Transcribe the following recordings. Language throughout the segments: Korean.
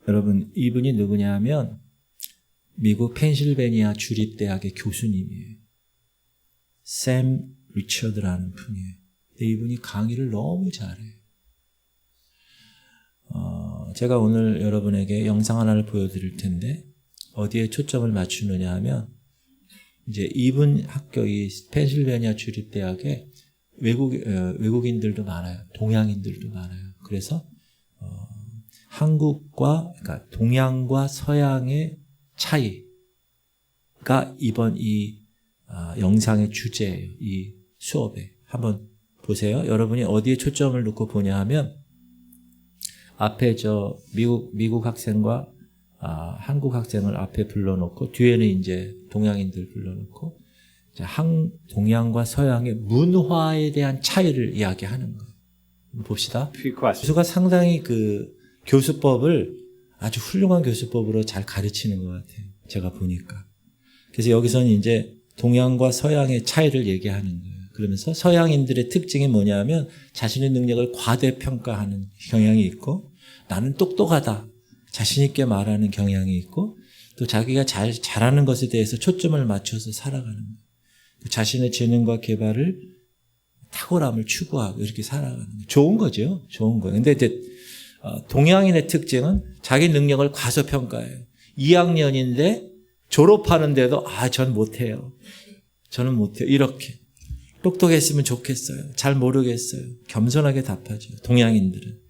여러분, 이분이 누구냐 하면 미국 펜실베니아 주립대학의 교수님이에요. 샘 리처드라는 분이에요. 근데 이분이 강의를 너무 잘해요. 제가 오늘 여러분에게 영상 하나를 보여드릴 텐데 어디에 초점을 맞추느냐 하면 이제 이분 학교, 이 펜실베니아 주립대학에 외국인들도 많아요. 동양인들도 많아요. 그래서 그러니까 동양과 서양의 차이가 이번 이 영상의 주제예요. 이 수업에. 한번 보세요. 여러분이 어디에 초점을 놓고 보냐 하면 앞에 미국 학생과 한국 학생을 앞에 불러놓고 뒤에는 이제 동양인들 불러놓고 동양과 서양의 문화에 대한 차이를 이야기하는 거예요. 봅시다. 교수가 상당히 교수법을 아주 훌륭한 교수법으로 잘 가르치는 것 같아요. 제가 보니까. 그래서 여기서는 이제 동양과 서양의 차이를 얘기하는 거예요. 그러면서 서양인들의 특징이 뭐냐면 자신의 능력을 과대평가하는 경향이 있고 나는 똑똑하다. 자신 있게 말하는 경향이 있고 또 자기가 잘하는 것에 대해서 초점을 맞춰서 살아가는 거예요. 자신의 재능과 개발을 탁월함을 추구하고 이렇게 살아가는 거예요. 좋은 거죠. 좋은 거예요. 근데 이제 동양인의 특징은 자기 능력을 과소평가해요. 2학년인데 졸업하는데도 전 못해요. 저는 못해요. 이렇게. 똑똑했으면 좋겠어요. 잘 모르겠어요. 겸손하게 답하죠. 동양인들은.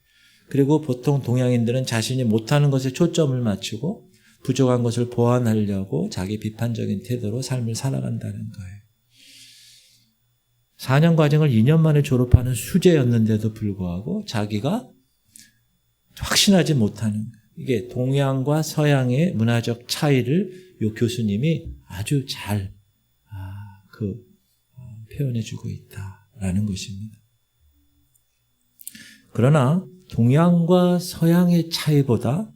그리고 보통 동양인들은 자신이 못하는 것에 초점을 맞추고 부족한 것을 보완하려고 자기 비판적인 태도로 삶을 살아간다는 거예요. 4년 과정을 2년 만에 졸업하는 수재였는데도 불구하고 자기가 확신하지 못하는 거예요. 이게 동양과 서양의 문화적 차이를 이 교수님이 아주 잘 표현해주고 있다라는 것입니다. 그러나 동양과 서양의 차이보다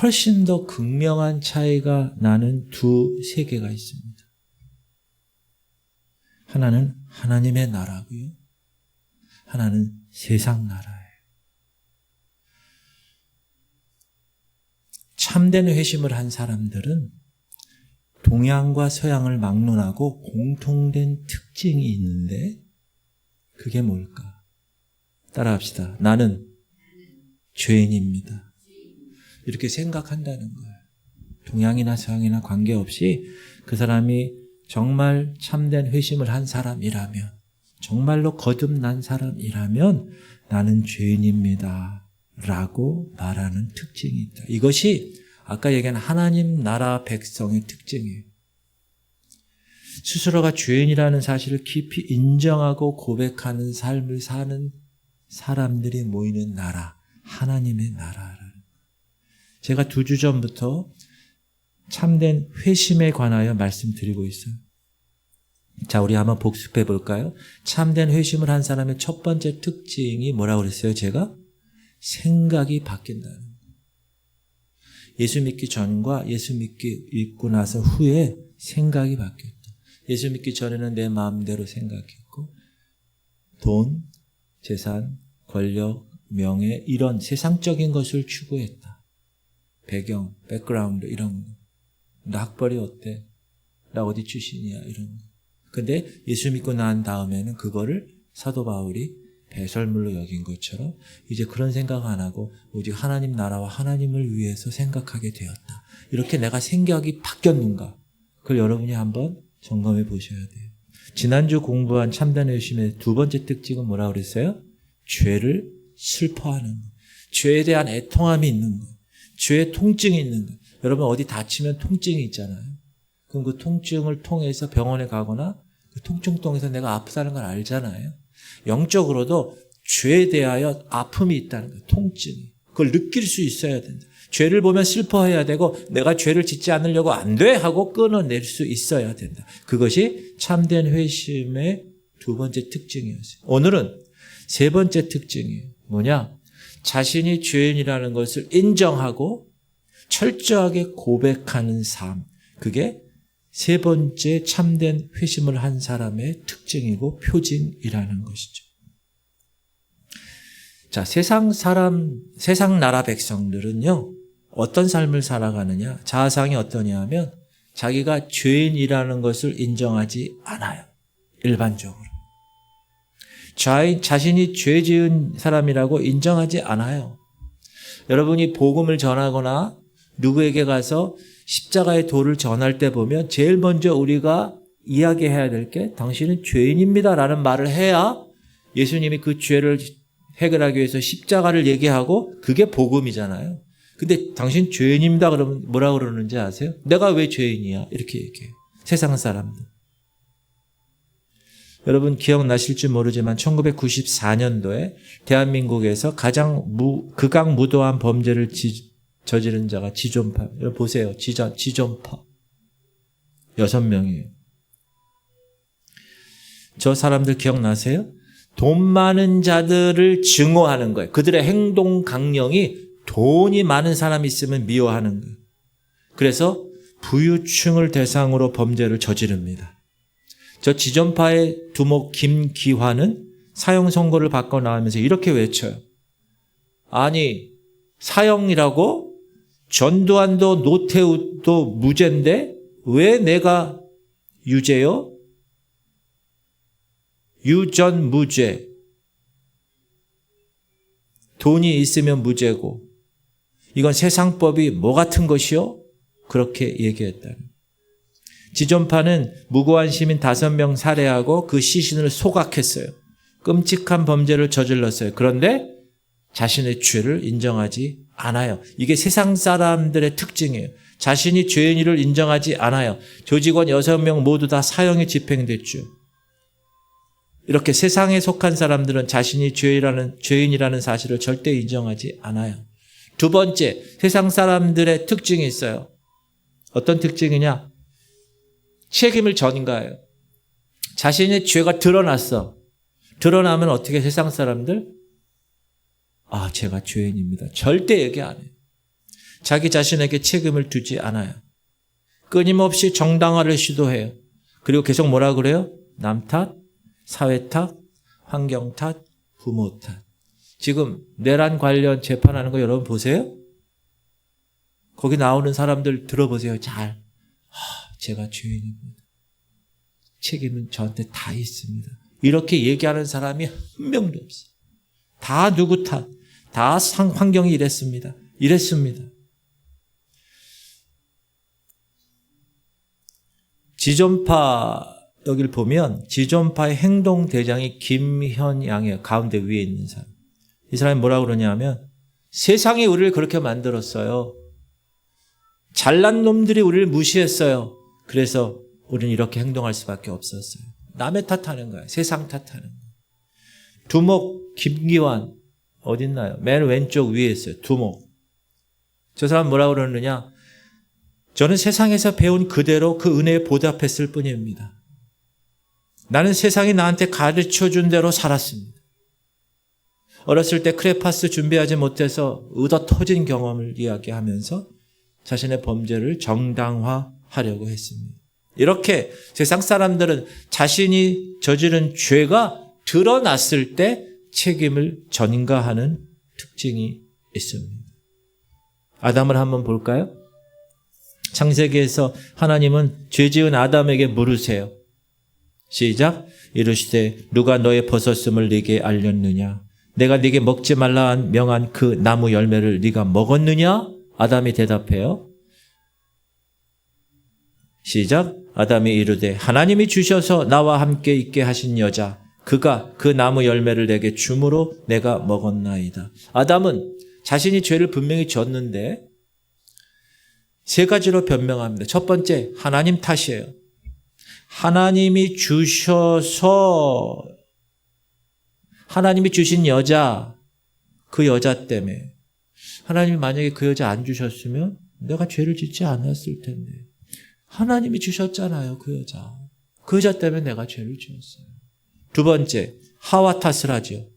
훨씬 더 극명한 차이가 나는 두 세계가 있습니다. 하나는 하나님의 나라고요. 하나는 세상 나라예요. 참된 회심을 한 사람들은 동양과 서양을 막론하고 공통된 특징이 있는데 그게 뭘까? 따라합시다. 나는 죄인입니다. 이렇게 생각한다는 거예요. 동양이나 서양이나 관계없이 그 사람이 정말 참된 회심을 한 사람이라면 정말로 거듭난 사람이라면 나는 죄인입니다. 라고 말하는 특징이 있다. 이것이 아까 얘기한 하나님 나라 백성의 특징이에요. 스스로가 죄인이라는 사실을 깊이 인정하고 고백하는 삶을 사는 사람들이 모이는 나라, 하나님의 나라라는 거예요. 제가 2주 전부터 참된 회심에 관하여 말씀드리고 있어요. 자, 우리 한번 복습해 볼까요? 참된 회심을 한 사람의 첫 번째 특징이 뭐라고 그랬어요? 제가? 생각이 바뀐다는 거예요. 예수 믿기 전과 예수 믿고 나서 후에 생각이 바뀌었다. 예수 믿기 전에는 내 마음대로 생각했고 돈, 재산, 권력, 명예 이런 세상적인 것을 추구했다. 배경, 백그라운드 이런 거. 나 학벌이 어때? 나 어디 출신이야? 이런 거. 근데 예수 믿고 난 다음에는 그거를 사도 바울이 배설물로 여긴 것처럼 이제 그런 생각 안 하고 오직 하나님 나라와 하나님을 위해서 생각하게 되었다. 이렇게 내가 생각이 바뀌었는가? 그걸 여러분이 한번 점검해 보셔야 돼요. 지난주 공부한 참된 회심의 두 번째 특징은 뭐라고 그랬어요? 죄를 슬퍼하는 것. 죄에 대한 애통함이 있는 것. 죄의 통증이 있는 것. 여러분 어디 다치면 통증이 있잖아요. 그럼 그 통증을 통해서 병원에 가거나 그 통증 통해서 내가 아프다는 걸 알잖아요. 영적으로도 죄에 대하여 아픔이 있다는 거예요. 통증이. 그걸 느낄 수 있어야 된다. 죄를 보면 슬퍼해야 되고 내가 죄를 짓지 않으려고 안 돼 하고 끊어낼 수 있어야 된다. 그것이 참된 회심의 두 번째 특징이었어요. 오늘은 세 번째 특징이에요. 뭐냐? 자신이 죄인이라는 것을 인정하고 철저하게 고백하는 삶. 그게 세 번째 참된 회심을 한 사람의 특징이고 표징이라는 것이죠. 자, 세상 나라 백성들은요, 어떤 삶을 살아가느냐? 자아상이 어떠냐 하면 자기가 죄인이라는 것을 인정하지 않아요. 일반적으로. 자신이 죄 지은 사람이라고 인정하지 않아요. 여러분이 복음을 전하거나 누구에게 가서 십자가의 도를 전할 때 보면 제일 먼저 우리가 이야기해야 될 게 당신은 죄인입니다 라는 말을 해야 예수님이 그 죄를 해결하기 위해서 십자가를 얘기하고 그게 복음이잖아요. 근데 당신 죄인입니다 그러면 뭐라 그러는지 아세요? 내가 왜 죄인이야? 이렇게 얘기해요. 세상 사람들. 여러분 기억나실지 모르지만 1994년도에 대한민국에서 가장 극악무도한 범죄를 저지른 자가 지존파. 여러분 보세요. 지존파. 6명이에요. 저 사람들 기억나세요? 돈 많은 자들을 증오하는 거예요. 그들의 행동 강령이 돈이 많은 사람이 있으면 미워하는 거예요. 그래서 부유층을 대상으로 범죄를 저지릅니다. 저 지존파의 두목 김기환은 사형 선고를 받고 나오면서 이렇게 외쳐요. 아니 사형이라고 전두환도 노태우도 무죄인데 왜 내가 유죄요? 유전무죄. 돈이 있으면 무죄고 이건 세상법이 뭐 같은 것이요? 그렇게 얘기했다는. 지존파는 무고한 시민 5명 살해하고 그 시신을 소각했어요. 끔찍한 범죄를 저질렀어요. 그런데 자신의 죄를 인정하지 않아요. 이게 세상 사람들의 특징이에요. 자신이 죄인을 인정하지 않아요. 조직원 6명 모두 다 사형이 집행됐죠. 이렇게 세상에 속한 사람들은 자신이 죄인이라는 사실을 절대 인정하지 않아요. 두 번째, 세상 사람들의 특징이 있어요. 어떤 특징이냐? 책임을 전가해요. 자신의 죄가 드러났어. 드러나면 어떻게 세상 사람들? 아, 제가 죄인입니다. 절대 얘기 안 해요. 자기 자신에게 책임을 두지 않아요. 끊임없이 정당화를 시도해요. 그리고 계속 뭐라 그래요? 남 탓, 사회 탓, 환경 탓, 부모 탓. 지금 내란 관련 재판하는 거 여러분 보세요. 거기 나오는 사람들 들어보세요. 잘. 제가 죄인입니다. 책임은 저한테 다 있습니다. 이렇게 얘기하는 사람이 한 명도 없어요. 다 누구 탓, 다 환경이 이랬습니다. 지존파 여기를 보면 지존파의 행동대장이 김현양이에요. 가운데 위에 있는 사람. 이 사람이 뭐라고 그러냐면 세상이 우리를 그렇게 만들었어요. 잘난 놈들이 우리를 무시했어요. 그래서 우리는 이렇게 행동할 수밖에 없었어요. 남의 탓하는 거예요. 세상 탓하는 거예요. 두목 김기환 어딨나요? 맨 왼쪽 위에 있어요. 두목. 저 사람 뭐라고 그러느냐? 저는 세상에서 배운 그대로 그 은혜에 보답했을 뿐입니다. 나는 세상이 나한테 가르쳐준 대로 살았습니다. 어렸을 때 크레파스 준비하지 못해서 의도 터진 경험을 이야기하면서 자신의 범죄를 정당화하려고 했습니다. 이렇게 세상 사람들은 자신이 저지른 죄가 드러났을 때 책임을 전가하는 특징이 있습니다. 아담을 한번 볼까요? 창세기에서 하나님은 죄지은 아담에게 물으세요. 시작. 이르시되 누가 너의 벗었음을 네게 알렸느냐? 내가 네게 먹지 말라 명한 그 나무 열매를 네가 먹었느냐? 아담이 대답해요. 시작. 아담이 이르되 하나님이 주셔서 나와 함께 있게 하신 여자 그가 그 나무 열매를 내게 주므로 내가 먹었나이다. 아담은 자신이 죄를 분명히 졌는데 3가지로 변명합니다. 첫 번째, 하나님 탓이에요. 하나님이 주셔서 하나님이 주신 여자, 그 여자 때문에 하나님이 만약에 그 여자 안 주셨으면 내가 죄를 짓지 않았을 텐데 하나님이 주셨잖아요. 그 여자 때문에 내가 죄를 지었어요. 두 번째, 하와 탓을 하죠.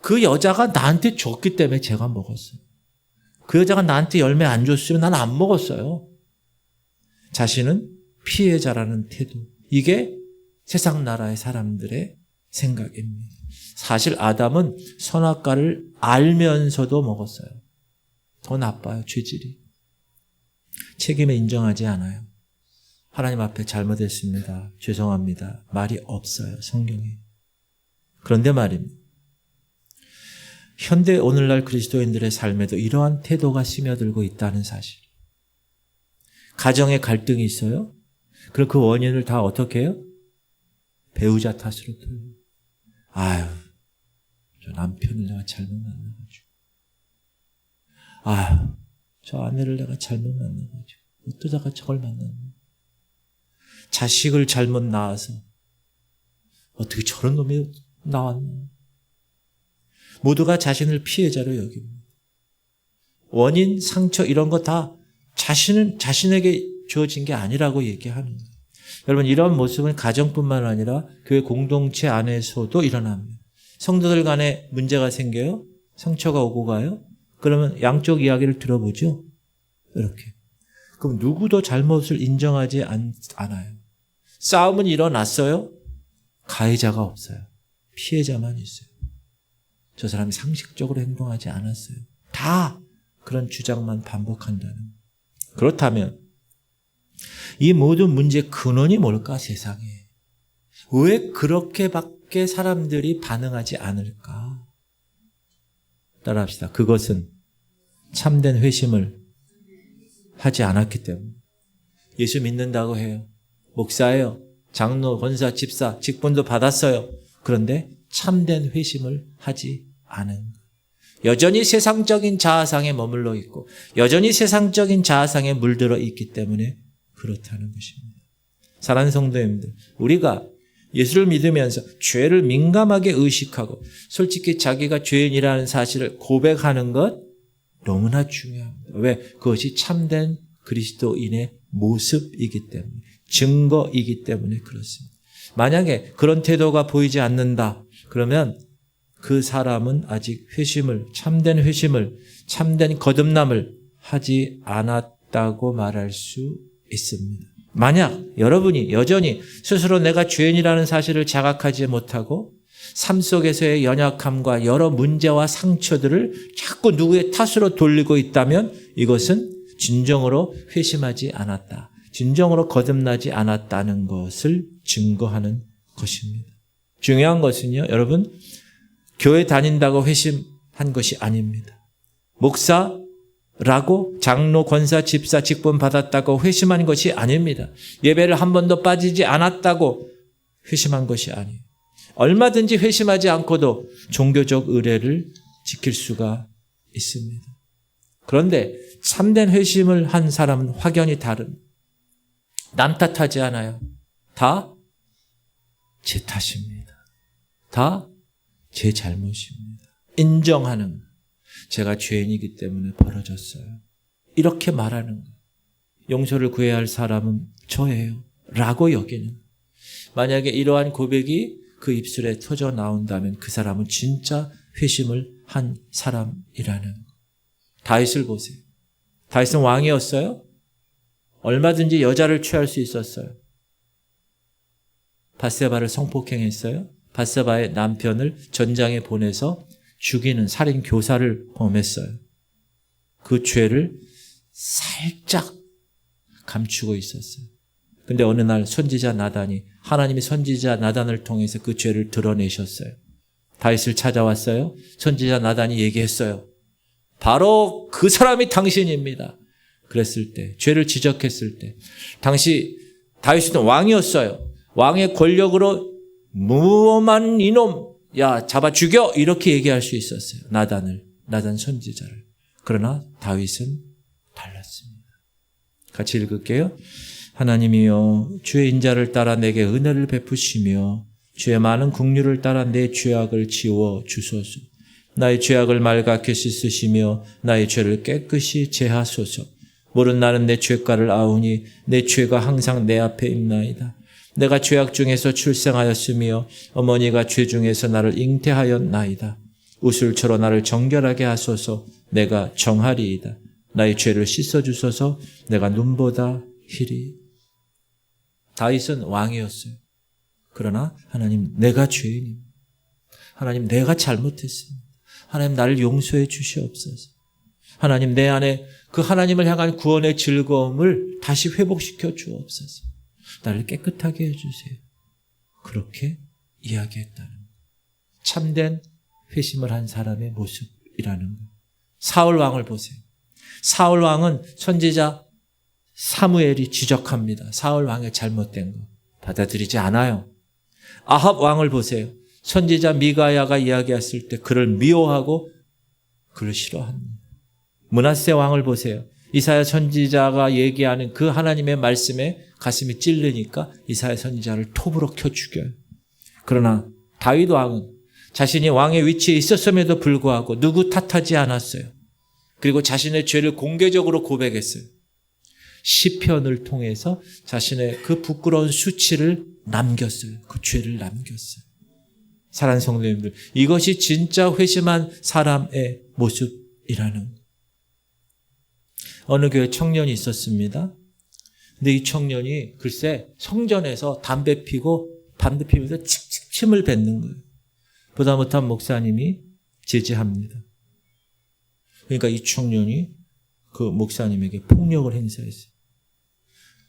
그 여자가 나한테 줬기 때문에 제가 먹었어요. 그 여자가 나한테 열매 안 줬으면 나는 안 먹었어요. 자신은 피해자라는 태도. 이게 세상 나라의 사람들의 생각입니다. 사실 아담은 선악과를 알면서도 먹었어요. 더 나빠요, 죄질이. 책임을 인정하지 않아요. 하나님 앞에 잘못했습니다. 죄송합니다. 말이 없어요, 성경에. 그런데 말입니다. 현대 오늘날 그리스도인들의 삶에도 이러한 태도가 스며들고 있다는 사실. 가정에 갈등이 있어요? 그럼 그 원인을 다 어떻게 해요? 배우자 탓으로 돌려요. 아유, 저 남편을 내가 잘못 만나가지고. 아유, 저 아내를 내가 잘못 만나가지고. 어쩌다가 저걸 만났나. 자식을 잘못 낳아서 어떻게 저런 놈이 나왔나. 모두가 자신을 피해자로 여깁니다. 원인, 상처 이런 거 다 자신에게 주어진 게 아니라고 얘기하는 거예요. 여러분, 이런 모습은 가정뿐만 아니라 교회 공동체 안에서도 일어납니다. 성도들 간에 문제가 생겨요? 상처가 오고 가요? 그러면 양쪽 이야기를 들어보죠? 이렇게. 그럼 누구도 잘못을 인정하지 않아요. 싸움은 일어났어요? 가해자가 없어요. 피해자만 있어요. 저 사람이 상식적으로 행동하지 않았어요. 다 그런 주장만 반복한다는 거예요. 그렇다면 이 모든 문제의 근원이 뭘까, 세상에? 왜 그렇게밖에 사람들이 반응하지 않을까? 따라합시다. 그것은 참된 회심을 하지 않았기 때문에. 예수 믿는다고 해요. 목사예요. 장로, 권사, 집사, 직분도 받았어요. 그런데 참된 회심을 하지 않은 거예요. 여전히 세상적인 자아상에 머물러 있고 여전히 세상적인 자아상에 물들어 있기 때문에 그렇다는 것입니다. 사랑하는 성도님들, 우리가 예수를 믿으면서 죄를 민감하게 의식하고 솔직히 자기가 죄인이라는 사실을 고백하는 것 너무나 중요합니다. 왜? 그것이 참된 그리스도인의 모습이기 때문에, 증거이기 때문에 그렇습니다. 만약에 그런 태도가 보이지 않는다 그러면 그 사람은 아직 회심을, 참된 회심을, 참된 거듭남을 하지 않았다고 말할 수 있습니다. 만약 여러분이 여전히 스스로 내가 죄인이라는 사실을 자각하지 못하고 삶 속에서의 연약함과 여러 문제와 상처들을 자꾸 누구의 탓으로 돌리고 있다면 이것은 진정으로 회심하지 않았다. 진정으로 거듭나지 않았다는 것을 증거하는 것입니다. 중요한 것은요, 여러분, 교회 다닌다고 회심한 것이 아닙니다. 목사라고 장로, 권사, 집사, 직분 받았다고 회심한 것이 아닙니다. 예배를 한 번도 빠지지 않았다고 회심한 것이 아니에요. 얼마든지 회심하지 않고도 종교적 의례를 지킬 수가 있습니다. 그런데 참된 회심을 한 사람은 확연히 다릅니다. 남 탓하지 않아요. 다 제 탓입니다. 다 제 잘못입니다. 인정하는, 제가 죄인이기 때문에 벌어졌어요. 이렇게 말하는 거예요. 용서를 구해야 할 사람은 저예요. 라고 여기는. 만약에 이러한 고백이 그 입술에 터져 나온다면 그 사람은 진짜 회심을 한 사람이라는 거예요. 다윗을 보세요. 다윗은 왕이었어요? 얼마든지 여자를 취할 수 있었어요. 밧세바를 성폭행했어요? 밧세바의 남편을 전장에 보내서 죽이는 살인 교사를 범했어요. 그 죄를 살짝 감추고 있었어요. 근데 어느 날 선지자 나단이, 하나님이 선지자 나단을 통해서 그 죄를 드러내셨어요. 다윗을 찾아왔어요. 선지자 나단이 얘기했어요. 바로 그 사람이 당신입니다. 그랬을 때, 죄를 지적했을 때, 당시 다윗은 왕이었어요. 왕의 권력으로 무엄한 이놈, 야 잡아 죽여, 이렇게 얘기할 수 있었어요. 나단 선지자를. 그러나 다윗은 달랐습니다. 같이 읽을게요. 하나님이여, 주의 인자를 따라 내게 은혜를 베푸시며 주의 많은 긍휼을 따라 내 죄악을 지워 주소서. 나의 죄악을 맑게 씻으시며 나의 죄를 깨끗이 제하소서. 모른 나는 내 죄가를 아우니 내 죄가 항상 내 앞에 있나이다. 내가 죄악 중에서 출생하였으며 어머니가 죄 중에서 나를 잉태하였나이다. 우슬처럼 나를 정결하게 하소서. 내가 정하리이다. 나의 죄를 씻어주소서. 내가 눈보다 희리. 다윗은 왕이었어요. 그러나 하나님, 내가 죄인입니다. 하나님, 내가 잘못했습니다. 하나님, 나를 용서해 주시옵소서. 하나님, 내 안에 그 하나님을 향한 구원의 즐거움을 다시 회복시켜 주옵소서. 나를 깨끗하게 해주세요. 그렇게 이야기했다는 거예요. 참된 회심을 한 사람의 모습이라는 거예요. 사울 왕을 보세요. 사울 왕은 선지자 사무엘이 지적합니다. 사울 왕의 잘못된 거 받아들이지 않아요. 아합 왕을 보세요. 선지자 미가야가 이야기했을 때 그를 미워하고 그를 싫어합니다. 므낫세 왕을 보세요. 이사야 선지자가 얘기하는 그 하나님의 말씀에 가슴이 찔르니까 이사야 선지자를 톱으로 켜 죽여요. 그러나 다윗 왕은 자신이 왕의 위치에 있었음에도 불구하고 누구 탓하지 않았어요. 그리고 자신의 죄를 공개적으로 고백했어요. 시편을 통해서 자신의 그 부끄러운 수치를 남겼어요. 그 죄를 남겼어요. 사랑하는 성도님들, 이것이 진짜 회심한 사람의 모습이라는 거예요. 어느 교회 청년이 있었습니다. 근데 이 청년이 글쎄 성전에서 담배 피면서 침을 뱉는 거예요. 보다 못한 목사님이 제지합니다. 그러니까 이 청년이 그 목사님에게 폭력을 행사했어요.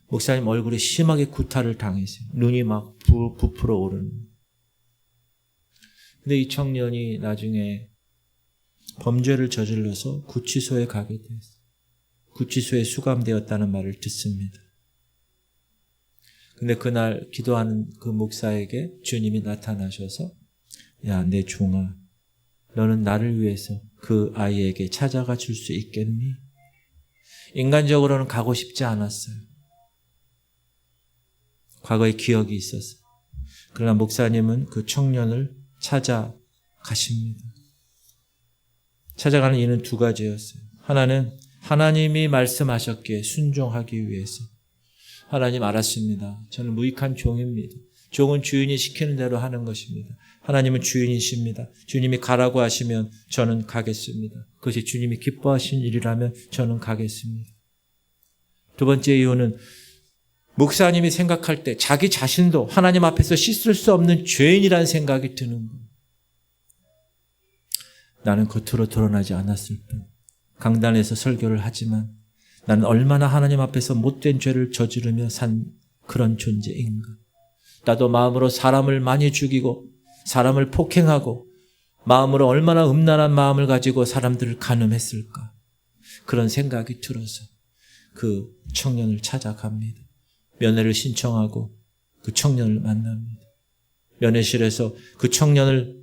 목사님 얼굴에 심하게 구타를 당했어요. 눈이 막 부풀어 오르는. 근데 이 청년이 나중에 범죄를 저질러서 구치소에 가게 되었어요. 구치소에 수감되었다는 말을 듣습니다. 근데 그날 기도하는 그 목사에게 주님이 나타나셔서 야, 내 종아, 너는 나를 위해서 그 아이에게 찾아가 줄 수 있겠니? 인간적으로는 가고 싶지 않았어요. 과거의 기억이 있었어요. 그러나 목사님은 그 청년을 찾아가십니다. 찾아가는 이유는 두 가지였어요. 하나는 하나님이 말씀하셨기에 순종하기 위해서. 하나님 알았습니다. 저는 무익한 종입니다. 종은 주인이 시키는 대로 하는 것입니다. 하나님은 주인이십니다. 주님이 가라고 하시면 저는 가겠습니다. 그것이 주님이 기뻐하신 일이라면 저는 가겠습니다. 두 번째 이유는 목사님이 생각할 때 자기 자신도 하나님 앞에서 씻을 수 없는 죄인이라는 생각이 드는 거예요. 나는 겉으로 드러나지 않았을 뿐 강단에서 설교를 하지만 나는 얼마나 하나님 앞에서 못된 죄를 저지르며 산 그런 존재인가. 나도 마음으로 사람을 많이 죽이고 사람을 폭행하고 마음으로 얼마나 음란한 마음을 가지고 사람들을 간음했을까. 그런 생각이 들어서 그 청년을 찾아갑니다. 면회를 신청하고 그 청년을 만납니다. 면회실에서 그 청년을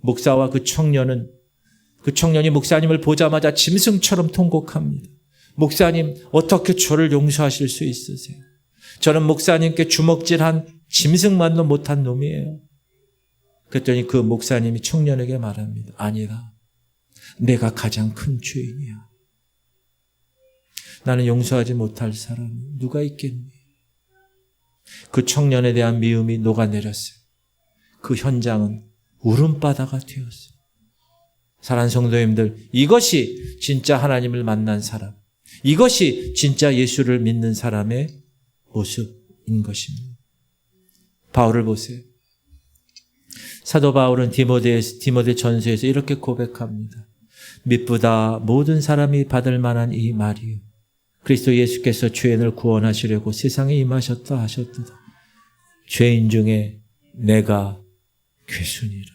목사와 그 청년이 목사님을 보자마자 짐승처럼 통곡합니다. 목사님, 어떻게 저를 용서하실 수 있으세요? 저는 목사님께 주먹질한 짐승만도 못한 놈이에요. 그랬더니 그 목사님이 청년에게 말합니다. 아니라 내가 가장 큰 죄인이야. 나는 용서하지 못할 사람이 누가 있겠니? 그 청년에 대한 미움이 녹아내렸어요. 그 현장은 울음바다가 되었어요. 사랑하는 성도님들, 이것이 진짜 하나님을 만난 사람, 이것이 진짜 예수를 믿는 사람의 모습인 것입니다. 바울을 보세요. 사도 바울은 디모데 전서에서 이렇게 고백합니다. 미쁘다 모든 사람이 받을 만한 이 말이요. 그리스도 예수께서 죄인을 구원하시려고 세상에 임하셨다 하셨도다. 죄인 중에 내가 괴순이라.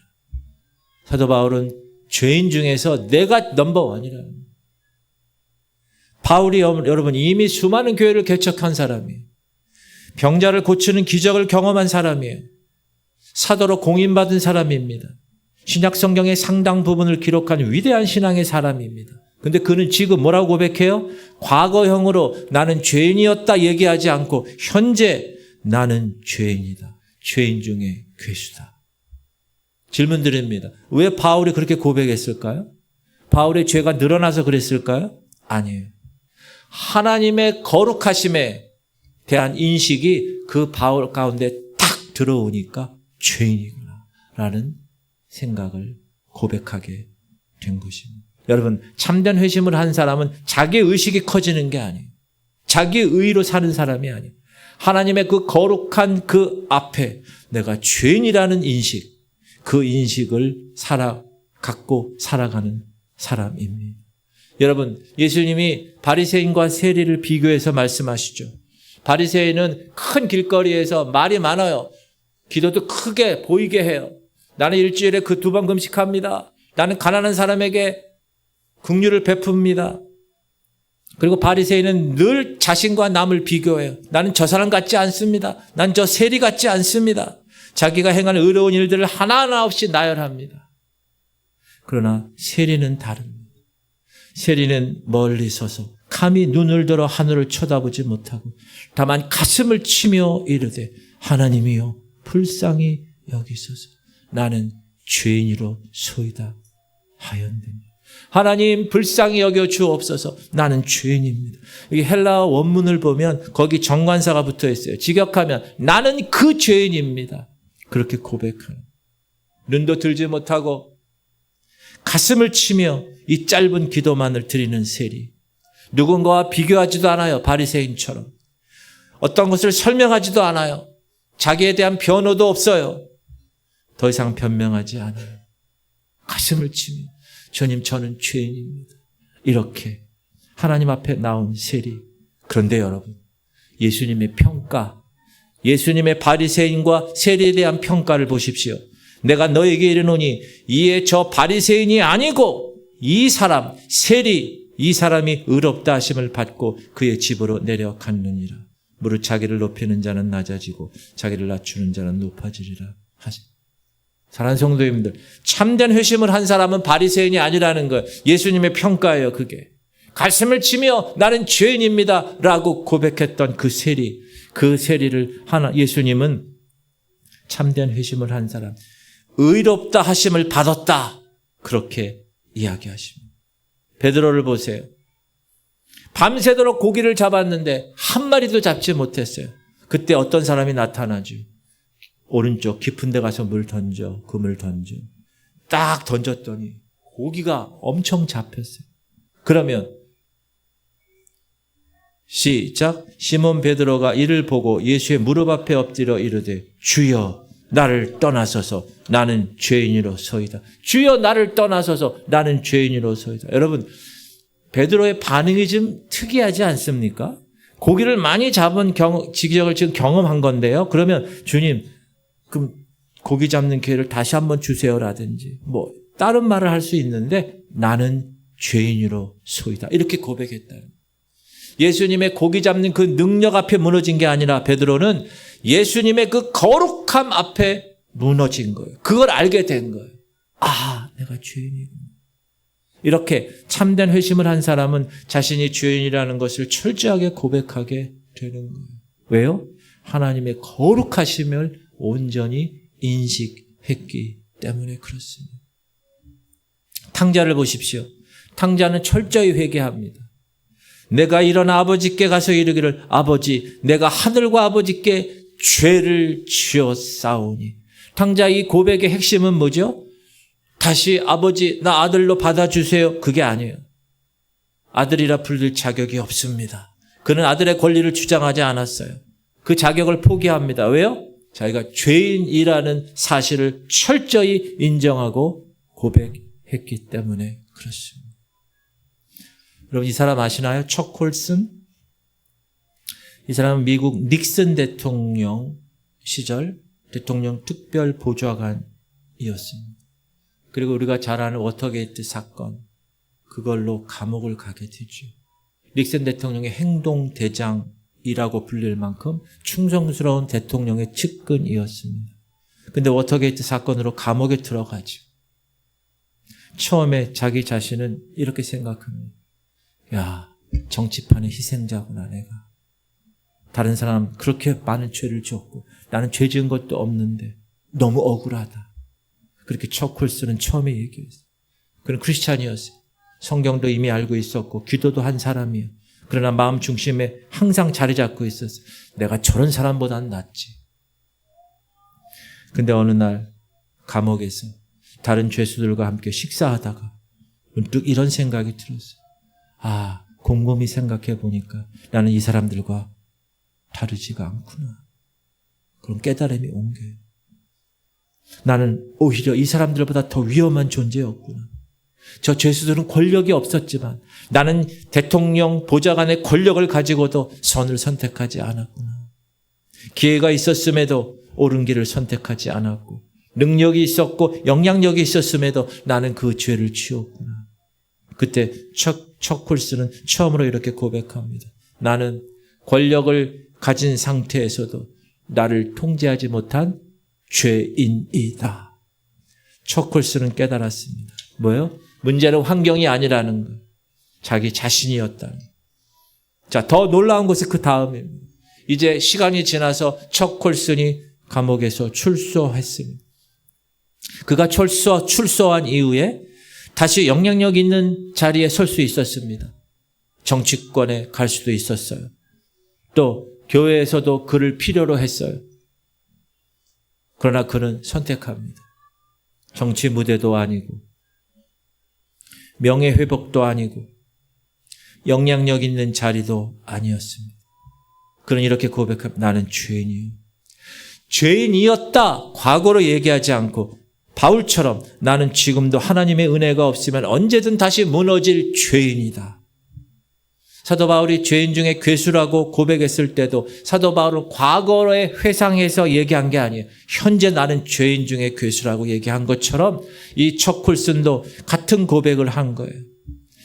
사도 바울은 죄인 중에서 내가 넘버원이라는 거예요. 바울이 여러분 이미 수많은 교회를 개척한 사람이에요. 병자를 고치는 기적을 경험한 사람이에요. 사도로 공인받은 사람입니다. 신약 성경의 상당 부분을 기록한 위대한 신앙의 사람입니다. 근데 그는 지금 뭐라고 고백해요? 과거형으로 나는 죄인이었다 얘기하지 않고 현재 나는 죄인이다. 죄인 중에 괴수다. 질문 드립니다. 왜 바울이 그렇게 고백했을까요? 바울의 죄가 늘어나서 그랬을까요? 아니에요. 하나님의 거룩하심에 대한 인식이 그 바울 가운데 탁 들어오니까 죄인이구나 라는 생각을 고백하게 된 것입니다. 여러분, 참된 회심을 한 사람은 자기 의식이 커지는 게 아니에요. 자기 의로 사는 사람이 아니에요. 하나님의 그 거룩한 그 앞에 내가 죄인이라는 인식, 그 인식을 갖고 살아가는 사람입니다. 여러분, 예수님이 바리새인과 세리를 비교해서 말씀하시죠. 바리새인은 큰 길거리에서 말이 많아요. 기도도 크게 보이게 해요. 나는 일주일에 그 2번 금식합니다. 나는 가난한 사람에게 긍휼을 베풉니다. 그리고 바리새인은 늘 자신과 남을 비교해요. 나는 저 사람 같지 않습니다. 난 저 세리 같지 않습니다. 자기가 행하는 의로운 일들을 하나하나 없이 나열합니다. 그러나 세리는 다릅니다. 세리는 멀리 서서 감히 눈을 들어 하늘을 쳐다보지 못하고 다만 가슴을 치며 이르되 하나님이여 불쌍히 여기소서. 나는 죄인이로 소이다 하였느니라. 하나님 불쌍히 여겨 주옵소서. 나는 죄인입니다. 여기 헬라어 원문을 보면 거기 정관사가 붙어 있어요. 직역하면 나는 그 죄인입니다. 그렇게 고백하는. 눈도 들지 못하고 가슴을 치며 이 짧은 기도만을 드리는 세리. 누군가와 비교하지도 않아요. 바리새인처럼. 어떤 것을 설명하지도 않아요. 자기에 대한 변호도 없어요. 더 이상 변명하지 않아요. 가슴을 치며 주님 저는 죄인입니다. 이렇게 하나님 앞에 나온 세리. 그런데 여러분, 예수님의 평가, 예수님의 바리새인과 세리에 대한 평가를 보십시오. 내가 너에게 이르노니 이에 저 바리새인이 아니고 이 사람 세리 이 사람이 의롭다 하심을 받고 그의 집으로 내려갔느니라. 무릇 자기를 높이는 자는 낮아지고 자기를 낮추는 자는 높아지리라 하시. 사랑하는 성도님들, 참된 회심을 한 사람은 바리새인이 아니라는 것. 예수님의 평가예요. 그게 가슴을 치며 나는 죄인입니다 라고 고백했던 그 세리, 그 세리를 예수님은 참된 회심을 한 사람, 의롭다 하심을 받았다 그렇게 이야기하십니다. 베드로를 보세요. 밤새도록 고기를 잡았는데 한 마리도 잡지 못했어요. 그때 어떤 사람이 나타나죠. 오른쪽 깊은 데 가서 물 던져, 그물 던져. 딱 던졌더니 고기가 엄청 잡혔어요. 그러면 시작. 시몬 베드로가 이를 보고 예수의 무릎 앞에 엎드려 이르되 주여 나를 떠나소서 나는 죄인이로소이다. 주여 나를 떠나소서 나는 죄인이로소이다. 여러분, 베드로의 반응이 좀 특이하지 않습니까? 고기를 많이 잡은 지적을 지금 경험한 건데요. 그러면 주님, 그럼 고기 잡는 기회를 다시 한번 주세요라든지 뭐 다른 말을 할 수 있는데 나는 죄인이로소이다. 이렇게 고백했다. 예수님의 고기 잡는 그 능력 앞에 무너진 게 아니라 베드로는 예수님의 그 거룩함 앞에 무너진 거예요. 그걸 알게 된 거예요. 아, 내가 죄인이구나. 이렇게 참된 회심을 한 사람은 자신이 죄인이라는 것을 철저하게 고백하게 되는 거예요. 왜요? 하나님의 거룩하심을 온전히 인식했기 때문에 그렇습니다. 탕자를 보십시오. 탕자는 철저히 회개합니다. 내가 일어나 아버지께 가서 이르기를 아버지 내가 하늘과 아버지께 죄를 지었사오니. 탕자 이 고백의 핵심은 뭐죠? 다시 아버지 나 아들로 받아주세요. 그게 아니에요. 아들이라 불릴 자격이 없습니다. 그는 아들의 권리를 주장하지 않았어요. 그 자격을 포기합니다. 왜요? 자기가 죄인이라는 사실을 철저히 인정하고 고백했기 때문에 그렇습니다. 여러분 이 사람 아시나요? 척 콜슨? 이 사람은 미국 닉슨 대통령 시절 대통령 특별 보좌관이었습니다. 그리고 우리가 잘 아는 워터게이트 사건, 그걸로 감옥을 가게 되죠. 닉슨 대통령의 행동대장이라고 불릴 만큼 충성스러운 대통령의 측근이었습니다. 근데 워터게이트 사건으로 감옥에 들어가죠. 처음에 자기 자신은 이렇게 생각합니다. 야, 정치판의 희생자구나 내가. 다른 사람 그렇게 많은 죄를 지었고 나는 죄 지은 것도 없는데 너무 억울하다. 그렇게 척콜스는 처음에 얘기했어요. 그는 크리스찬이었어요. 성경도 이미 알고 있었고 기도도 한 사람이에요. 그러나 마음 중심에 항상 자리 잡고 있었어요. 내가 저런 사람보다는 낫지. 근데 어느 날 감옥에서 다른 죄수들과 함께 식사하다가 문득 이런 생각이 들었어요. 아, 곰곰이 생각해 보니까 나는 이 사람들과 다르지가 않구나. 그런 깨달음이 온 거예요. 나는 오히려 이 사람들보다 더 위험한 존재였구나. 저 죄수들은 권력이 없었지만 나는 대통령 보좌관의 권력을 가지고도 선을 선택하지 않았구나. 기회가 있었음에도 옳은 길을 선택하지 않았고 능력이 있었고 영향력이 있었음에도 나는 그 죄를 지었구나. 그때 척쿨스는 처음으로 이렇게 고백합니다. 나는 권력을 가진 상태에서도 나를 통제하지 못한 죄인이다. 척쿨스는 깨달았습니다. 뭐요? 문제는 환경이 아니라는 것. 자기 자신이었다는 것. 자, 더 놀라운 것은 그 다음입니다. 이제 시간이 지나서 척쿨슨이 감옥에서 출소했습니다. 그가 출소한 이후에 다시 영향력 있는 자리에 설 수 있었습니다. 정치권에 갈 수도 있었어요. 또 교회에서도 그를 필요로 했어요. 그러나 그는 선택합니다. 정치 무대도 아니고 명예회복도 아니고 영향력 있는 자리도 아니었습니다. 그는 이렇게 고백합니다. 나는 죄인이요. 죄인이었다. 과거로 얘기하지 않고 바울처럼 나는 지금도 하나님의 은혜가 없으면 언제든 다시 무너질 죄인이다. 사도 바울이 죄인 중에 괴수라고 고백했을 때도 사도 바울은 과거에 회상해서 얘기한 게 아니에요. 현재 나는 죄인 중에 괴수라고 얘기한 것처럼 이 척쿨슨도 같은 고백을 한 거예요.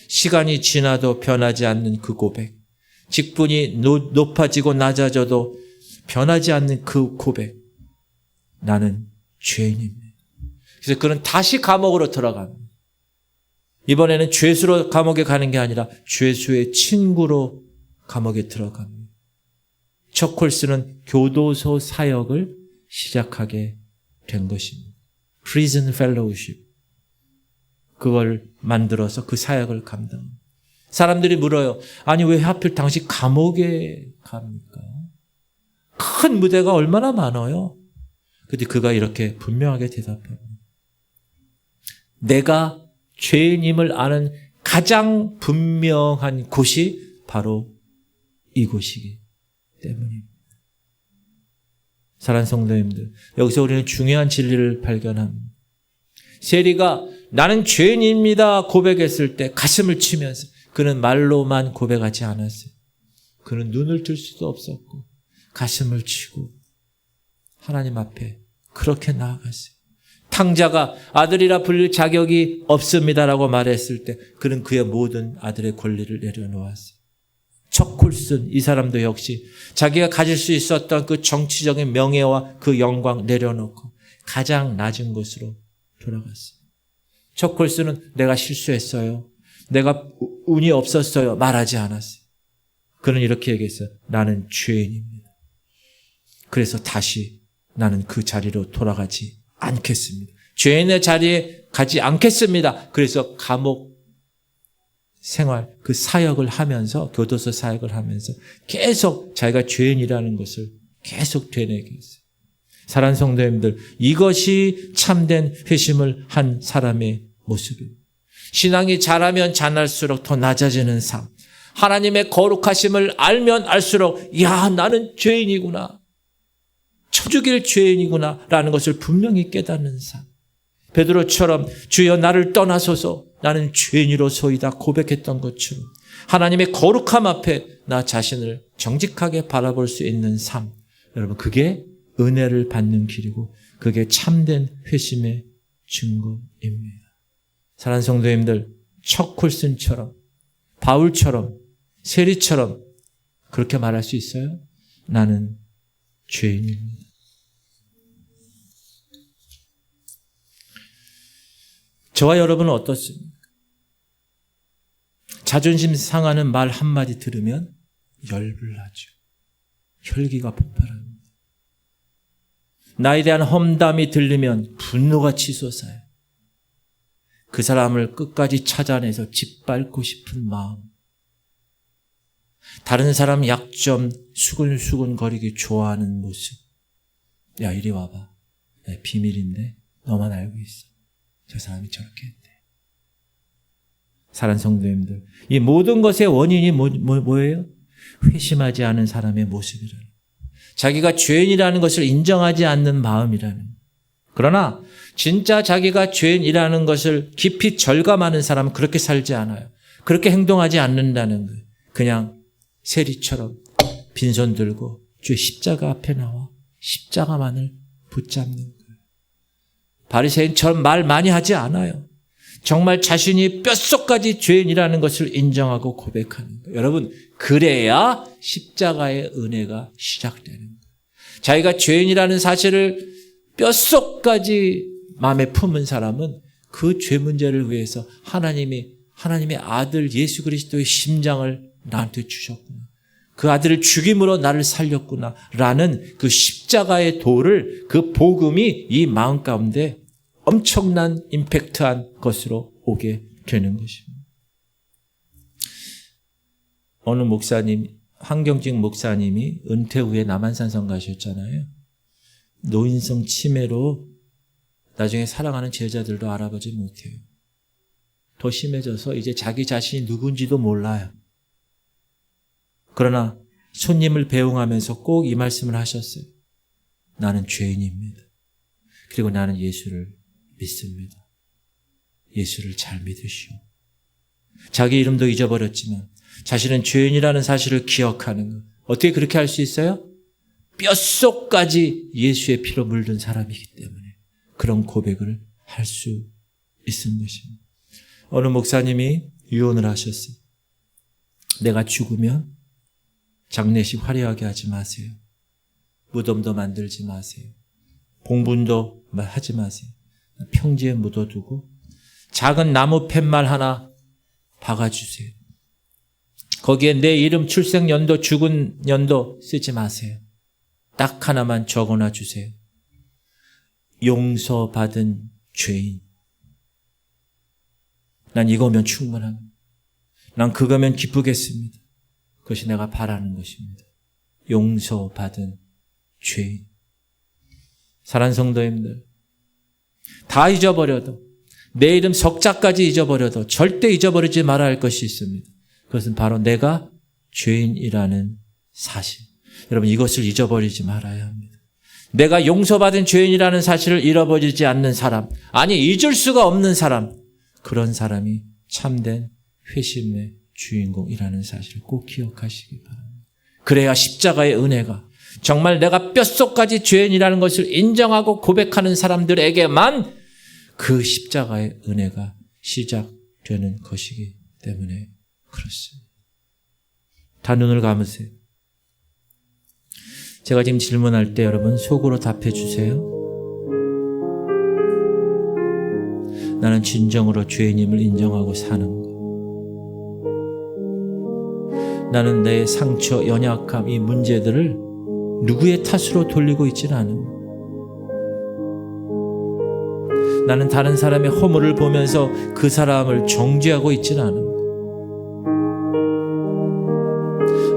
시간이 지나도 변하지 않는 그 고백. 직분이 높아지고 낮아져도 변하지 않는 그 고백. 나는 죄인입니다. 그래서 그는 다시 감옥으로 들어갑니다. 이번에는 죄수로 감옥에 가는 게 아니라 죄수의 친구로 감옥에 들어갑니다. 척쿨스는 교도소 사역을 시작하게 된 것입니다. Prison Fellowship. 그걸 만들어서 그 사역을 감당합니다. 사람들이 물어요. 아니 왜 하필 당시 감옥에 갑니까? 큰 무대가 얼마나 많아요. 근데 그가 이렇게 분명하게 대답합니다. 내가 죄인임을 아는 가장 분명한 곳이 바로 이곳이기 때문입니다. 사랑하는 성도님들, 여기서 우리는 중요한 진리를 발견합니다. 세리가 나는 죄인입니다 고백했을 때 가슴을 치면서 그는 말로만 고백하지 않았어요. 그는 눈을 뜰 수도 없었고 가슴을 치고 하나님 앞에 그렇게 나아갔어요. 탕자가 아들이라 불릴 자격이 없습니다라고 말했을 때 그는 그의 모든 아들의 권리를 내려놓았어요. 척쿨슨 이 사람도 역시 자기가 가질 수 있었던 그 정치적인 명예와 그 영광 내려놓고 가장 낮은 곳으로 돌아갔어요. 척쿨슨은 내가 실수했어요. 내가 운이 없었어요. 말하지 않았어요. 그는 이렇게 얘기했어요. 나는 죄인입니다. 그래서 다시 나는 그 자리로 돌아가지 않겠습니다. 죄인의 자리에 가지 않겠습니다. 그래서 감옥 생활, 그 사역을 하면서 교도소 사역을 하면서 계속 자기가 죄인이라는 것을 계속 되뇌게 했어요. 사랑하는 성도님들, 이것이 참된 회심을 한 사람의 모습입니다. 신앙이 자라면 자랄수록 더 낮아지는 삶. 하나님의 거룩하심을 알면 알수록 야 나는 죄인이구나. 쳐죽일 죄인이구나 라는 것을 분명히 깨닫는 삶. 베드로처럼 주여 나를 떠나소서 나는 죄인으로소이다 고백했던 것처럼 하나님의 거룩함 앞에 나 자신을 정직하게 바라볼 수 있는 삶. 여러분 그게 은혜를 받는 길이고 그게 참된 회심의 증거입니다. 사랑하는 성도님들, 척쿨슨처럼 바울처럼 세리처럼 그렇게 말할 수 있어요? 나는 죄인입니다. 저와 여러분은 어떻습니까? 자존심 상하는 말 한마디 들으면 열불나죠. 혈기가 폭발합니다. 나에 대한 험담이 들리면 분노가 치솟아요. 그 사람을 끝까지 찾아내서 짓밟고 싶은 마음. 다른 사람 약점 수근수근 거리기 좋아하는 모습. 야 이리 와봐. 비밀인데 너만 알고 있어. 저 사람이 저렇게 했대. 사랑하는 성도님들, 이 모든 것의 원인이 뭐예요? 회심하지 않은 사람의 모습이라는, 자기가 죄인이라는 것을 인정하지 않는 마음이라는, 그러나 진짜 자기가 죄인이라는 것을 깊이 절감하는 사람은 그렇게 살지 않아요. 그렇게 행동하지 않는다는 거예요. 그냥 세리처럼 빈손 들고 주의 십자가 앞에 나와 십자가만을 붙잡는 거예요. 바리새인처럼 말 많이 하지 않아요. 정말 자신이 뼛속까지 죄인이라는 것을 인정하고 고백하는 거예요. 여러분, 그래야 십자가의 은혜가 시작되는 거예요. 자기가 죄인이라는 사실을 뼛속까지 마음에 품은 사람은 그 죄 문제를 위해서 하나님의 아들 예수 그리스도의 심장을 나한테 주셨구나. 그 아들을 죽임으로 나를 살렸구나. 라는 그 십자가의 도를, 그 복음이 이 마음 가운데 엄청난 임팩트한 것으로 오게 되는 것입니다. 어느 목사님, 한경직 목사님이 은퇴 후에 남한산성 가셨잖아요. 노인성 치매로 나중에 사랑하는 제자들도 알아보지 못해요. 더 심해져서 이제 자기 자신이 누군지도 몰라요. 그러나 손님을 배웅하면서 꼭 이 말씀을 하셨어요. 나는 죄인입니다. 그리고 나는 예수를 믿습니다. 예수를 잘 믿으시오. 자기 이름도 잊어버렸지만 자신은 죄인이라는 사실을 기억하는 것. 어떻게 그렇게 할 수 있어요? 뼛속까지 예수의 피로 물든 사람이기 때문에 그런 고백을 할 수 있는 것입니다. 어느 목사님이 유언을 하셨어요. 내가 죽으면 장례식 화려하게 하지 마세요. 무덤도 만들지 마세요. 봉분도 하지 마세요. 평지에 묻어두고 작은 나무 팻말 하나 박아주세요. 거기에 내 이름, 출생 연도, 죽은 연도 쓰지 마세요. 딱 하나만 적어놔 주세요. 용서받은 죄인. 난 이거면 충분합니다. 난 그거면 기쁘겠습니다. 그것이 내가 바라는 것입니다. 용서받은 죄인. 사랑하는 성도님들, 다 잊어버려도, 내 이름 석자까지 잊어버려도 절대 잊어버리지 말아야 할 것이 있습니다. 그것은 바로 내가 죄인이라는 사실. 여러분, 이것을 잊어버리지 말아야 합니다. 내가 용서받은 죄인이라는 사실을 잃어버리지 않는 사람, 아니 잊을 수가 없는 사람, 그런 사람이 참된 회심의 주인공이라는 사실을 꼭 기억하시기 바랍니다. 그래야 십자가의 은혜가 정말 내가 뼛속까지 죄인이라는 것을 인정하고 고백하는 사람들에게만 그 십자가의 은혜가 시작되는 것이기 때문에 그렇습니다. 다 눈을 감으세요. 제가 지금 질문할 때 여러분 속으로 답해 주세요. 나는 진정으로 죄인임을 인정하고 사는 것. 나는 내 상처, 연약함, 이 문제들을 누구의 탓으로 돌리고 있지는 않은 것. 나는 다른 사람의 허물을 보면서 그 사람을 정죄하고 있지는 않은 것.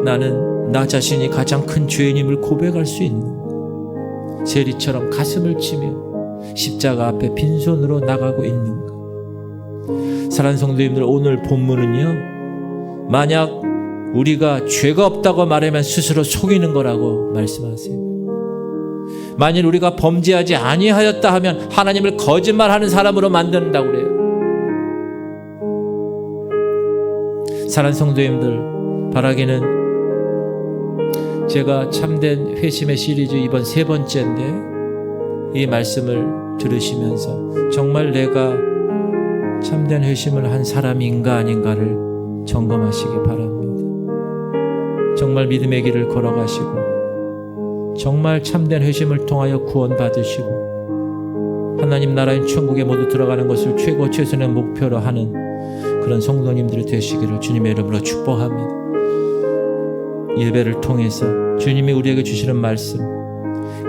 나는 나 자신이 가장 큰 죄인임을 고백할 수 있는 것. 세리처럼 가슴을 치며 십자가 앞에 빈손으로 나가고 있는 것. 사랑하는 성도님들, 오늘 본문은요, 만약 우리가 죄가 없다고 말하면 스스로 속이는 거라고 말씀하세요. 만일 우리가 범죄하지 아니하였다 하면 하나님을 거짓말하는 사람으로 만든다고 그래요. 사랑하는 성도님들, 바라기는 제가 참된 회심의 시리즈 이번 3번째인데 이 말씀을 들으시면서 정말 내가 참된 회심을 한 사람인가 아닌가를 점검하시기 바랍니다. 정말 믿음의 길을 걸어가시고 정말 참된 회심을 통하여 구원받으시고 하나님 나라인 천국에 모두 들어가는 것을 최고 최선의 목표로 하는 그런 성도님들이 되시기를 주님의 이름으로 축복합니다. 예배를 통해서 주님이 우리에게 주시는 말씀,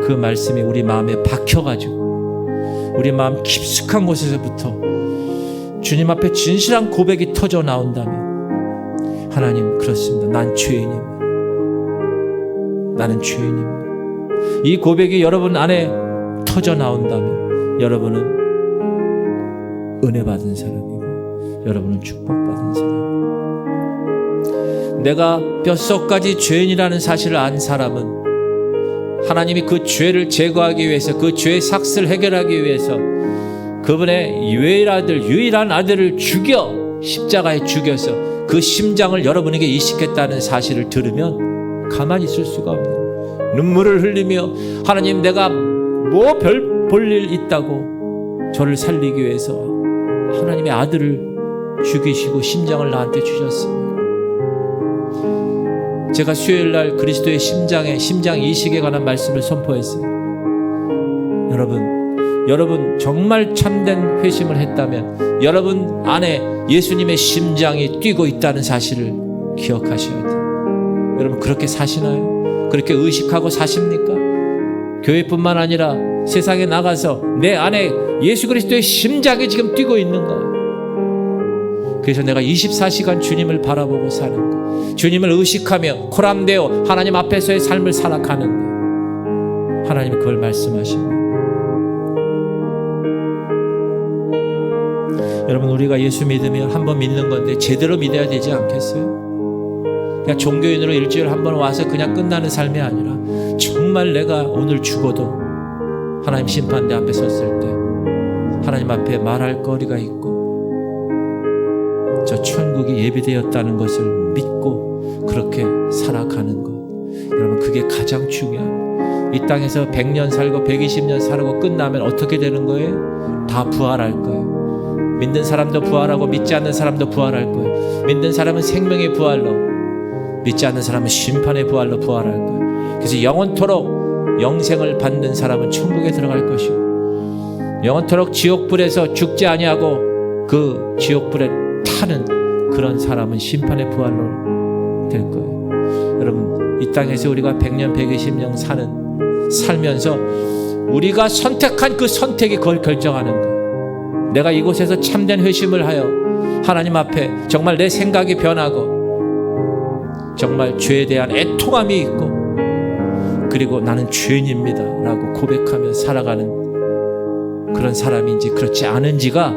그 말씀이 우리 마음에 박혀가지고 우리 마음 깊숙한 곳에서부터 주님 앞에 진실한 고백이 터져 나온다면 하나님, 그렇습니다. 난 죄인입니다. 나는 죄인입니다. 이 고백이 여러분 안에 터져 나온다면 여러분은 은혜 받은 사람이고 여러분은 축복받은 사람이고, 내가 뼛속까지 죄인이라는 사실을 안 사람은 하나님이 그 죄를 제거하기 위해서, 그 죄의 삭슬 해결하기 위해서 그분의 유일한 아들을 죽여 십자가에 죽여서 그 심장을 여러분에게 이식했다는 사실을 들으면 가만히 있을 수가 없는, 눈물을 흘리며 하나님 내가 뭐 별 볼 일 있다고 저를 살리기 위해서 하나님의 아들을 죽이시고 심장을 나한테 주셨습니다. 제가 수요일날 그리스도의 심장 이식에 관한 말씀을 선포했어요. 여러분 정말 참된 회심을 했다면 여러분 안에 예수님의 심장이 뛰고 있다는 사실을 기억하셔야 돼요. 여러분 그렇게 사시나요? 그렇게 의식하고 사십니까? 교회뿐만 아니라 세상에 나가서 내 안에 예수 그리스도의 심장이 지금 뛰고 있는가? 그래서 내가 24시간 주님을 바라보고 사는 거, 주님을 의식하며 코람되어 하나님 앞에서의 삶을 살아가는 거, 하나님이 그걸 말씀하십니다. 여러분 우리가 예수 믿으면 한번 믿는 건데 제대로 믿어야 되지 않겠어요? 그냥 종교인으로 일주일에 한 번 와서 그냥 끝나는 삶이 아니라 정말 내가 오늘 죽어도 하나님 심판대 앞에 섰을 때 하나님 앞에 말할 거리가 있고 저 천국이 예비되었다는 것을 믿고 그렇게 살아가는 것, 여러분 그게 가장 중요한. 이 땅에서 100년 살고 120년 살고 끝나면 어떻게 되는 거예요? 다 부활할 거예요. 믿는 사람도 부활하고 믿지 않는 사람도 부활할 거예요. 믿는 사람은 생명의 부활로, 믿지 않는 사람은 심판의 부활로 부활할 거예요. 그래서 영원토록 영생을 받는 사람은 천국에 들어갈 것이고, 영원토록 지옥불에서 죽지 아니하고 그 지옥불에 타는 그런 사람은 심판의 부활로 될 거예요. 여러분 이 땅에서 우리가 100년 120년 살면서 우리가 선택한 그 선택이 그걸 결정하는 거예요. 내가 이곳에서 참된 회심을 하여 하나님 앞에 정말 내 생각이 변하고 정말 죄에 대한 애통함이 있고, 그리고 나는 죄인입니다 라고 고백하며 살아가는 그런 사람인지 그렇지 않은지가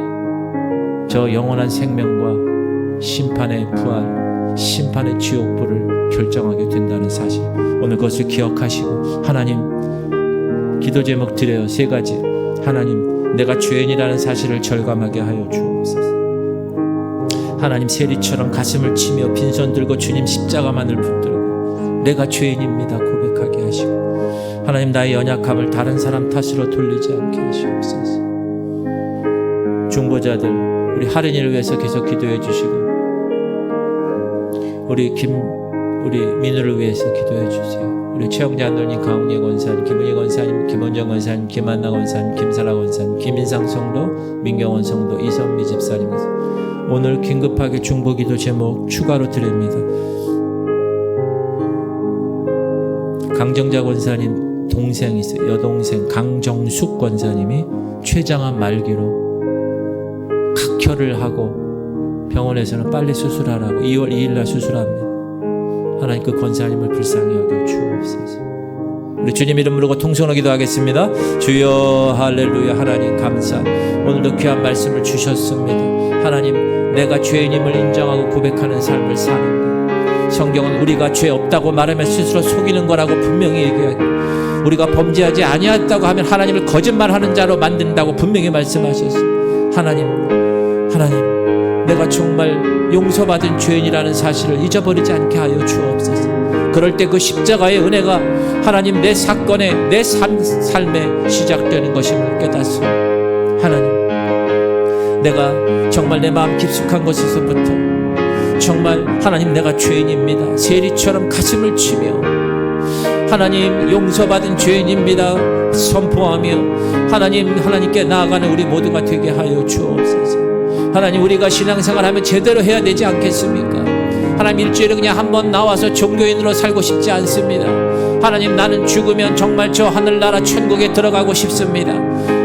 저 영원한 생명과 심판의 부활, 심판의 지옥불을 결정하게 된다는 사실, 오늘 그것을 기억하시고 하나님 기도 제목 드려요. 3가지. 하나님 내가 죄인이라는 사실을 절감하게 하여 주옵소서. 하나님 세리처럼 가슴을 치며 빈손 들고 주님 십자가만을 붙들고 내가 죄인입니다 고백하게 하시고, 하나님 나의 연약함을 다른 사람 탓으로 돌리지 않게 하시옵소서. 중보자들 우리 하린이를 위해서 계속 기도해 주시고, 우리 민우를 위해서 기도해 주세요. 우리 최영재 안도님, 강웅예 권사님, 김은희 권사님, 김원정 권사님, 김한나 권사님, 김사라 권사님, 김인상 성도, 민경원 성도, 이선미 집사님, 오늘 긴급하게 중보기도 제목 추가로 드립니다. 강정자 권사님 동생이 있어요. 여동생 강정숙 권사님이 췌장암 말기로 각혈을 하고 병원에서는 빨리 수술하라고 2월 2일날 수술합니다. 하나님 그 권사님을 불쌍히 여겨 주옵소서. 우리 주님 이름 부르고 통성으로 기도하겠습니다. 주여 할렐루야. 하나님 감사, 오늘도 귀한 말씀을 주셨습니다. 하나님 내가 죄인임을 인정하고 고백하는 삶을 사는 것, 성경은 우리가 죄 없다고 말하면 스스로 속이는 거라고 분명히 얘기하고, 우리가 범죄하지 아니했다고 하면 하나님을 거짓말하는 자로 만든다고 분명히 말씀하셨습니다. 하나님 내가 정말 용서받은 죄인이라는 사실을 잊어버리지 않게 하여 주옵소서. 그럴 때 그 십자가의 은혜가 하나님 내 사건에 내 삶에 시작되는 것임을 깨닫습니다. 하나님 내가 정말 내 마음 깊숙한 곳에서부터 정말 하나님 내가 죄인입니다 세리처럼 가슴을 치며 하나님 용서받은 죄인입니다 선포하며 하나님께 나아가는 우리 모두가 되게 하여 주옵소서. 하나님 우리가 신앙생활하면 제대로 해야 되지 않겠습니까? 하나님 일주일에 그냥 한번 나와서 종교인으로 살고 싶지 않습니다. 하나님 나는 죽으면 정말 저 하늘나라 천국에 들어가고 싶습니다.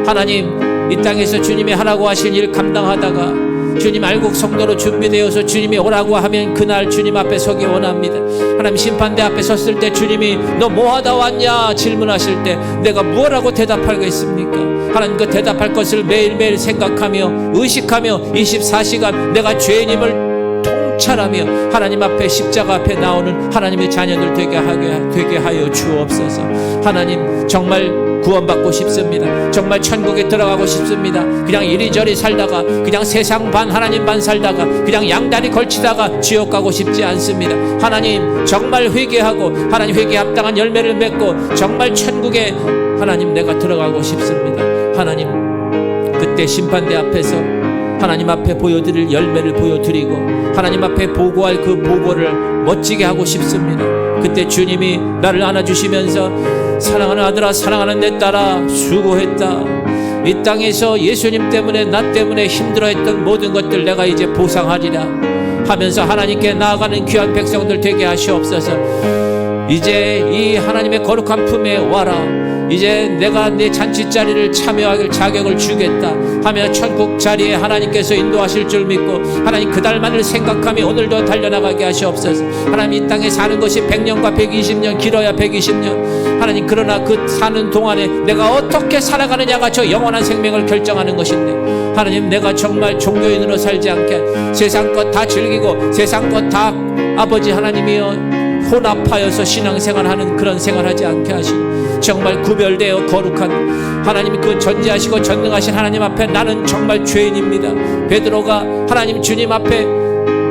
하나님 이 땅에서 주님이 하라고 하신 일 감당하다가 주님 알곡 성도로 준비되어서 주님이 오라고 하면 그날 주님 앞에 서기 원합니다. 하나님 심판대 앞에 섰을 때 주님이 너 뭐하다 왔냐 질문하실 때 내가 뭐라고 대답하겠습니까? 하나님 그 대답할 것을 매일매일 생각하며 의식하며 24시간 내가 죄인임을 통찰하며 하나님 앞에 십자가 앞에 나오는 하나님의 자녀들 되게 하여 주옵소서. 하나님 정말 구원받고 싶습니다. 정말 천국에 들어가고 싶습니다. 그냥 이리저리 살다가 그냥 세상 반 하나님 반 살다가 그냥 양다리 걸치다가 지옥 가고 싶지 않습니다. 하나님 정말 회개하고 하나님 회개에 합당한 열매를 맺고 정말 천국에 하나님 내가 들어가고 싶습니다. 하나님 그때 심판대 앞에서 하나님 앞에 보여드릴 열매를 보여드리고 하나님 앞에 보고할 그 보고를 멋지게 하고 싶습니다. 그때 주님이 나를 안아주시면서 사랑하는 아들아 사랑하는 내 딸아 수고했다. 이 땅에서 예수님 때문에 나 때문에 힘들어했던 모든 것들 내가 이제 보상하리라 하면서 하나님께 나아가는 귀한 백성들 되게 하시옵소서. 이제 이 하나님의 거룩한 품에 와라. 이제 내가 내 잔치자리를 참여할 자격을 주겠다 하며 천국 자리에 하나님께서 인도하실 줄 믿고 하나님 그날만을 생각하며 오늘도 달려나가게 하시옵소서. 하나님 이 땅에 사는 것이 100년과 120년 길어야 120년 하나님 그러나 그 사는 동안에 내가 어떻게 살아가느냐가 저 영원한 생명을 결정하는 것인데 하나님 내가 정말 종교인으로 살지 않게 세상 것 다 즐기고 세상 것 다 아버지 하나님이여 혼합하여서 신앙생활하는 그런 생활하지 않게 하시고 정말 구별되어 거룩한 하나님 그 전지하시고 전능하신 하나님 앞에 나는 정말 죄인입니다. 베드로가 하나님 주님 앞에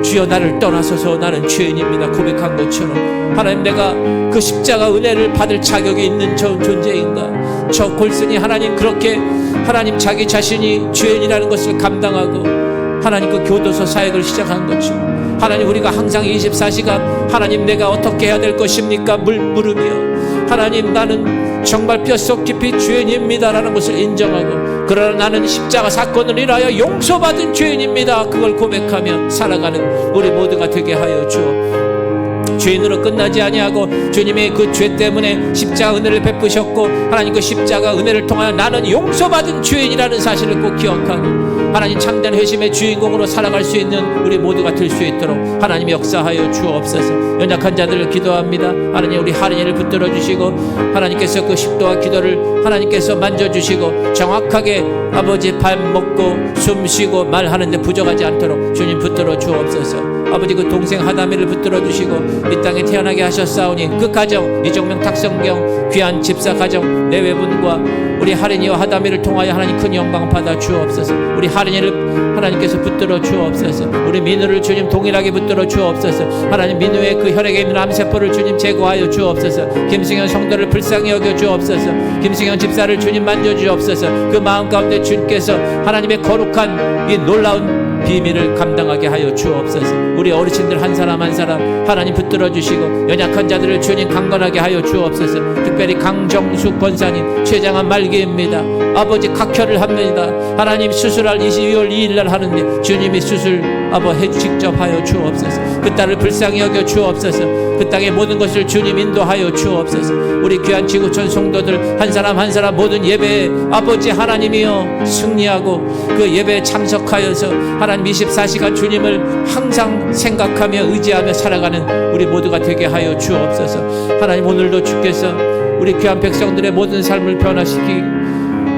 주여 나를 떠나소서 나는 죄인입니다 고백한 것처럼 하나님 내가 그 십자가 은혜를 받을 자격이 있는 저 존재인가. 저 골순이 하나님 그렇게 하나님 자기 자신이 죄인이라는 것을 감당하고 하나님 그 교도소 사역을 시작한 것처럼 하나님 우리가 항상 24시간 하나님 내가 어떻게 해야 될 것입니까 물으며 하나님 나는 정말 뼛속 깊이 죄인입니다 라는 것을 인정하고 그러나 나는 십자가 사건을 인하여 용서받은 죄인입니다 그걸 고백하며 살아가는 우리 모두가 되게 하여 주옵소서. 죄인으로 끝나지 아니하고 주님의 그 죄 때문에 십자가 은혜를 베푸셨고 하나님 그 십자가 은혜를 통하여 나는 용서받은 죄인이라는 사실을 꼭 기억하고 하나님 참된 회심의 주인공으로 살아갈 수 있는 우리 모두가 될 수 있도록 하나님 역사하여 주옵소서. 연약한 자들을 기도합니다. 하나님 우리 할인이를 붙들어 주시고 하나님께서 그 십도와 기도를 하나님께서 만져주시고 정확하게 아버지 밥 먹고 숨 쉬고 말하는데 부족하지 않도록 주님 붙들어 주옵소서. 아버지 그 동생 하다미를 붙들어 주시고 이 땅에 태어나게 하셨사오니 그 가정 이정명 탁성경 귀한 집사 가정 내외분과 우리 할인이와 하다미를 통하여 하나님 큰 영광 받아 주옵소서. 우리 할인이를 하나님께서 붙들어 주옵소서. 우리 민우를 주님 동일하게 붙들어 주옵소서. 하나님 민우의 그 혈액에 있는 암세포를 주님 제거하여 주옵소서. 김승현 성도를 불쌍히 여겨 주옵소서. 김승현 집사를 주님 만져 주옵소서. 그 마음 가운데 주님께서 하나님의 거룩한 이 놀라운 비밀을 감당하게 하여 주옵소서. 우리 어르신들 한 사람 한 사람 하나님 붙들어 주시고 연약한 자들을 주님 강건하게 하여 주옵소서. 특별히 강정숙 권사님 최장암 말기입니다. 아버지 각혈을 합니다. 하나님 수술할 22월 2일날 하는데 주님이 수술 직접 하여 주옵소서. 그 딸을 불쌍히 여겨 주옵소서. 그 땅의 모든 것을 주님 인도하여 주옵소서. 우리 귀한 지구촌 성도들 한 사람 한 사람 모든 예배에 아버지 하나님이여 승리하고 그 예배에 참석하여서 하나님 24시간 주님을 항상 생각하며 의지하며 살아가는 우리 모두가 되게 하여 주옵소서. 하나님 오늘도 주께서 우리 귀한 백성들의 모든 삶을 변화시키고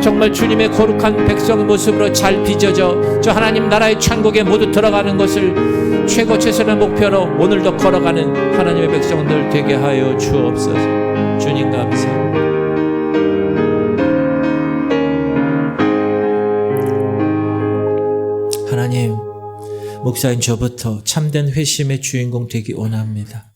정말 주님의 거룩한 백성 모습으로 잘 빚어져 저 하나님 나라의 천국에 모두 들어가는 것을 최고 최선의 목표로 오늘도 걸어가는 하나님의 백성들 되게 하여 주옵소서. 주님 감사합니다. 하나님 목사인 저부터 참된 회심의 주인공 되기 원합니다.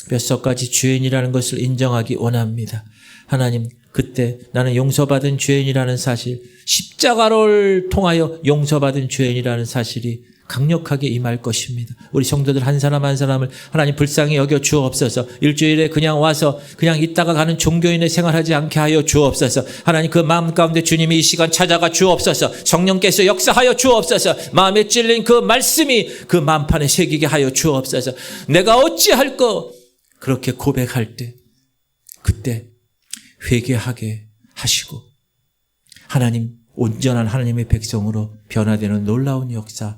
뼛속까지 죄인이라는 것을 인정하기 원합니다. 하나님 그때 나는 용서받은 죄인이라는 사실 십자가를 통하여 용서받은 죄인이라는 사실이 강력하게 임할 것입니다. 우리 성도들 한 사람 한 사람을 하나님 불쌍히 여겨 주옵소서. 일주일에 그냥 와서 그냥 있다가 가는 종교인의 생활하지 않게 하여 주옵소서. 하나님 그 마음 가운데 주님이 이 시간 찾아가 주옵소서. 성령께서 역사하여 주옵소서. 마음에 찔린 그 말씀이 그 마음판에 새기게 하여 주옵소서. 내가 어찌할꼬 그렇게 고백할 때 그때 회개하게 하시고 하나님 온전한 하나님의 백성으로 변화되는 놀라운 역사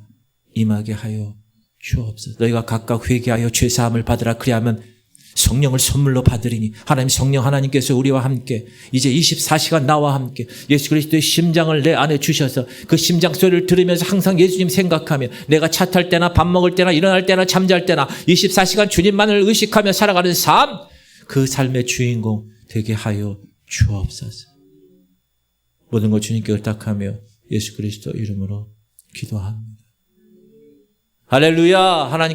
임하게 하여 주옵소서. 너희가 각각 회개하여 죄사함을 받으라. 그리하면 성령을 선물로 받으리니 하나님 성령 하나님께서 우리와 함께 이제 24시간 나와 함께 예수 그리스도의 심장을 내 안에 주셔서 그 심장 소리를 들으면서 항상 예수님 생각하며 내가 차 탈 때나 밥 먹을 때나 일어날 때나 잠잘 때나 24시간 주님만을 의식하며 살아가는 삶, 그 삶의 주인공 되게 하여 주옵소서. 모든 것 주님께 의탁하며 예수 그리스도 이름으로 기도합니다. 할렐루야. 하나님